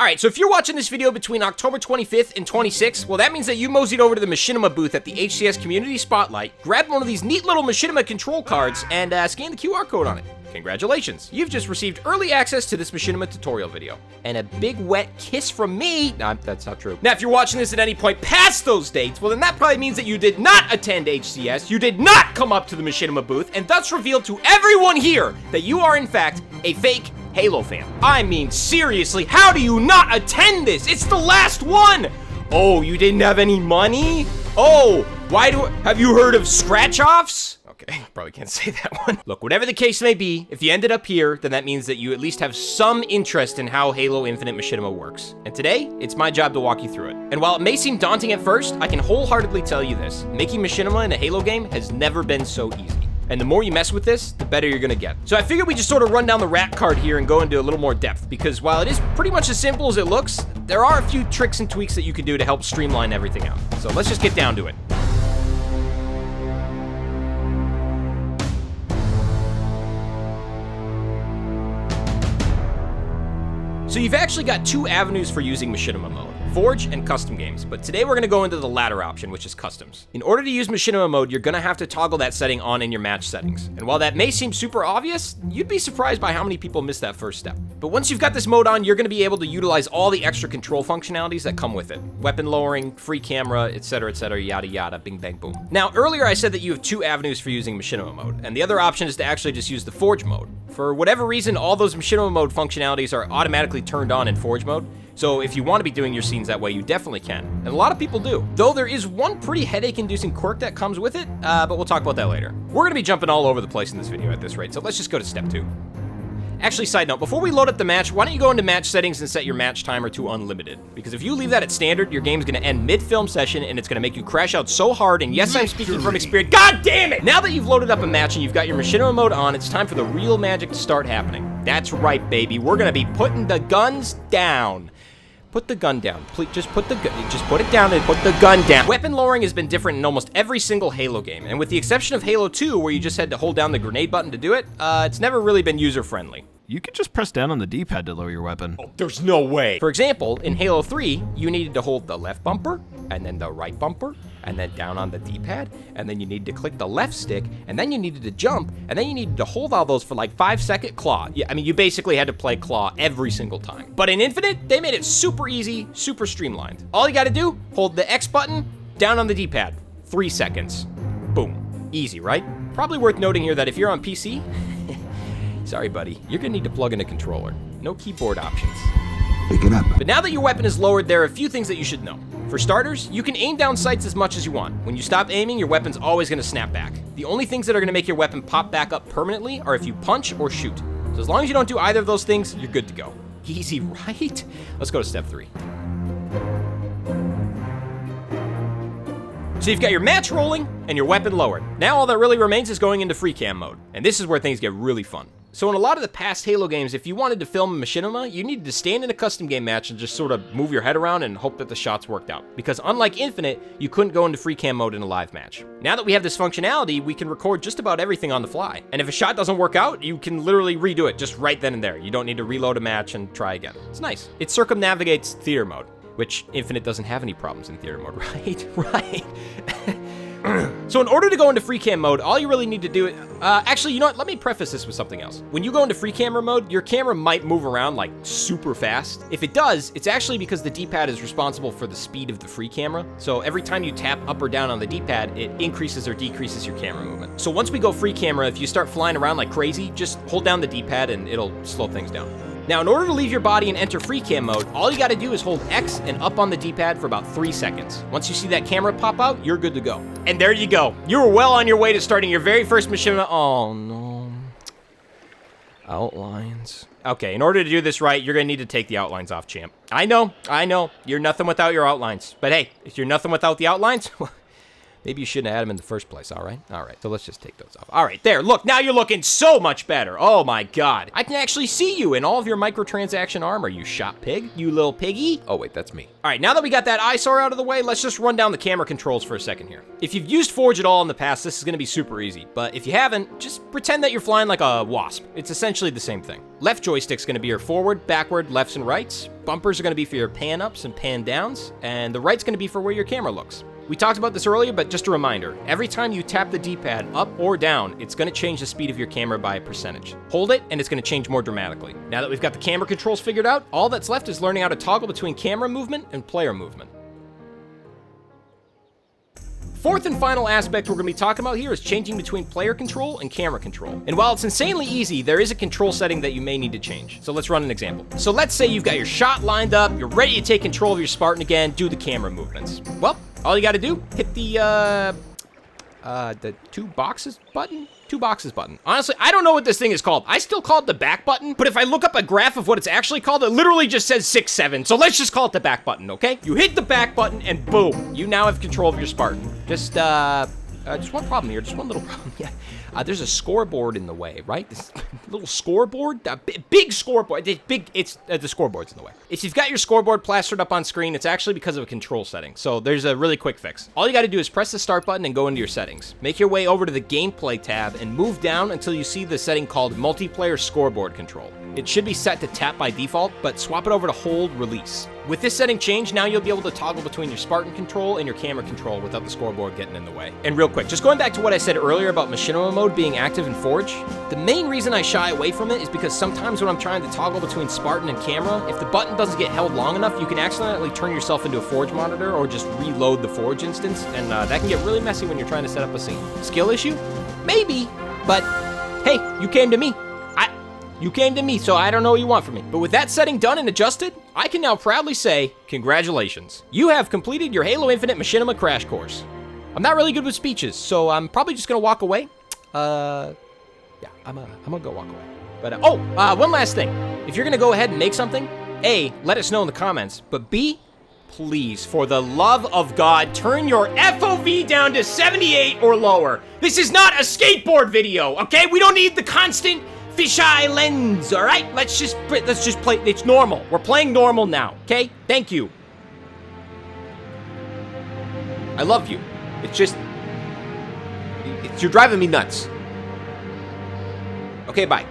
Alright, so if you're watching this video between October 25th and 26th, well, that means that you moseyed over to the Machinima booth at the HCS Community Spotlight, grabbed one of these neat little Machinima control cards, and scanned the QR code on it. Congratulations, you've just received early access to this Machinima tutorial video. And a big wet kiss from me. Nah, that's not true. Now, if you're watching this at any point past those dates, well, then that probably means that you did not attend HCS, you did not come up to the Machinima booth, and thus reveal to everyone here that you are, in fact, a fake Halo fan. I mean, seriously, how do you not attend this? It's the last one! Oh, you didn't have any money? Oh, have you heard of scratch-offs? Okay, probably can't say that one. Look, whatever the case may be, if you ended up here, then that means that you at least have some interest in how Halo Infinite Machinima works. And today, it's my job to walk you through it. And while it may seem daunting at first, I can wholeheartedly tell you this. Making Machinima in a Halo game has never been so easy. And the more you mess with this, the better you're gonna get. So I figured we just sort of run down the rat card here and go into a little more depth, because while it is pretty much as simple as it looks, there are a few tricks and tweaks that you can do to help streamline everything out. So let's just get down to it. So you've actually got two avenues for using Machinima mode. Forge and custom games, but today we're gonna go into the latter option, which is customs. In order to use Machinima mode, you're gonna have to toggle that setting on in your match settings. And while that may seem super obvious, you'd be surprised by how many people miss that first step. But once you've got this mode on, you're gonna be able to utilize all the extra control functionalities that come with it. Weapon lowering, free camera, etc, yada yada, bing bang boom. Now, earlier I said that you have two avenues for using Machinima mode, and the other option is to actually just use the Forge mode. For whatever reason, all those Machinima mode functionalities are automatically turned on in Forge mode. So if you want to be doing your scenes that way, you definitely can. And a lot of people do. Though there is one pretty headache-inducing quirk that comes with it, but we'll talk about that later. We're going to be jumping all over the place in this video at this rate, so let's just go to step 2. Actually, side note, before we load up the match, why don't you go into match settings and set your match timer to unlimited? Because if you leave that at standard, your game's gonna end mid-film session and it's gonna make you crash out so hard, and yes, I'm speaking from experience. God damn it! Now that you've loaded up a match and you've got your Machinima mode on, it's time for the real magic to start happening. That's right, baby. We're gonna be putting the guns down. Put the gun down. Please, just put it down and put the gun down. Weapon lowering has been different in almost every single Halo game, and with the exception of Halo 2, where you just had to hold down the grenade button to do it, it's never really been user-friendly. You could just press down on the D-pad to lower your weapon. Oh, there's no way. For example, in Halo 3, you needed to hold the left bumper, and then the right bumper, and then down on the D-pad, and then you needed to click the left stick, and then you needed to jump, and then you needed to hold all those for like 5-second claw. Yeah, I mean, you basically had to play claw every single time. But in Infinite, they made it super easy, super streamlined. All you gotta do, hold the X button, down on the D-pad, 3 seconds. Boom. Easy, right? Probably worth noting here that if you're on PC, sorry, buddy, you're gonna need to plug in a controller. No keyboard options. Pick it up. But now that your weapon is lowered, there are a few things that you should know. For starters, you can aim down sights as much as you want. When you stop aiming, your weapon's always gonna snap back. The only things that are gonna make your weapon pop back up permanently are if you punch or shoot. So as long as you don't do either of those things, you're good to go. Easy, right? Let's go to step 3. So you've got your match rolling and your weapon lowered. Now all that really remains is going into free cam mode. And this is where things get really fun. So in a lot of the past Halo games, if you wanted to film a Machinima, you needed to stand in a custom game match and just sort of move your head around and hope that the shots worked out. Because unlike Infinite, you couldn't go into free cam mode in a live match. Now that we have this functionality, we can record just about everything on the fly. And if a shot doesn't work out, you can literally redo it just right then and there. You don't need to reload a match and try again. It's nice. It circumnavigates theater mode, which Infinite doesn't have any problems in theater mode, right? Right. So in order to go into free cam mode, all you really need to do, actually, you know what? Let me preface this with something else. When you go into free camera mode, your camera might move around like super fast. If it does, it's actually because the D-pad is responsible for the speed of the free camera. So every time you tap up or down on the D-pad, it increases or decreases your camera movement. So once we go free camera, if you start flying around like crazy, just hold down the D-pad and it'll slow things down. Now, in order to leave your body and enter free cam mode, all you gotta do is hold X and up on the D-pad for about 3 seconds. Once you see that camera pop out, you're good to go. And there you go. You were well on your way to starting your very first Machinima. Oh, no. Outlines. Okay, in order to do this right, you're gonna need to take the outlines off, champ. I know. You're nothing without your outlines. But hey, if you're nothing without the outlines, Maybe you shouldn't have had them in the first place, all right? All right, so let's just take those off. All right, there, look, now you're looking so much better. Oh my God. I can actually see you in all of your microtransaction armor, you shop pig, you little piggy. Oh wait, that's me. All right, now that we got that eyesore out of the way, let's just run down the camera controls for a second here. If you've used Forge at all in the past, this is gonna be super easy, but if you haven't, just pretend that you're flying like a wasp. It's essentially the same thing. Left joystick's gonna be your forward, backward, lefts and rights. Bumpers are gonna be for your pan ups and pan downs, and the right's gonna be for where your camera looks. We talked about this earlier, but just a reminder, every time you tap the D-pad up or down, it's gonna change the speed of your camera by a percentage. Hold it, and it's gonna change more dramatically. Now that we've got the camera controls figured out, all that's left is learning how to toggle between camera movement and player movement. Fourth and final aspect we're gonna be talking about here is changing between player control and camera control. And while it's insanely easy, there is a control setting that you may need to change. So let's run an example. So let's say you've got your shot lined up, you're ready to take control of your Spartan again, do the camera movements. Well, all you gotta do, hit the two boxes button? Two boxes button. Honestly, I don't know what this thing is called. I still call it the back button, but if I look up a graph of what it's actually called, it literally just says 6, 7. So let's just call it the back button, okay? You hit the back button and boom, you now have control of your Spartan. Just one problem here, just one little problem. Yeah. There's a scoreboard in the way, right? This little scoreboard, big scoreboard. The scoreboard's in the way. If you've got your scoreboard plastered up on screen, it's actually because of a control setting. So there's a really quick fix. All you got to do is press the start button and go into your settings. Make your way over to the gameplay tab and move down until you see the setting called multiplayer scoreboard control. It should be set to tap by default, but swap it over to hold release. With this setting changed, now you'll be able to toggle between your Spartan control and your camera control without the scoreboard getting in the way. And real quick, just going back to what I said earlier about Machinima mode being active in Forge, the main reason I shy away from it is because sometimes when I'm trying to toggle between Spartan and camera, if the button doesn't get held long enough, you can accidentally turn yourself into a Forge monitor or just reload the Forge instance, and that can get really messy when you're trying to set up a scene. Skill issue? Maybe, but hey, you came to me. You came to me, so I don't know what you want from me. But with that setting done and adjusted, I can now proudly say, congratulations. You have completed your Halo Infinite Machinima crash course. I'm not really good with speeches, so I'm probably just gonna walk away. Yeah, I'm gonna go walk away. But, one last thing. If you're gonna go ahead and make something, A, let us know in the comments, but B, please, for the love of God, turn your FOV down to 78 or lower. This is not a skateboard video, okay? We don't need the constant fisheye lens, all right? Let's just play. It's normal. We're playing normal now, okay? Thank you. I love you. You're driving me nuts. Okay, bye.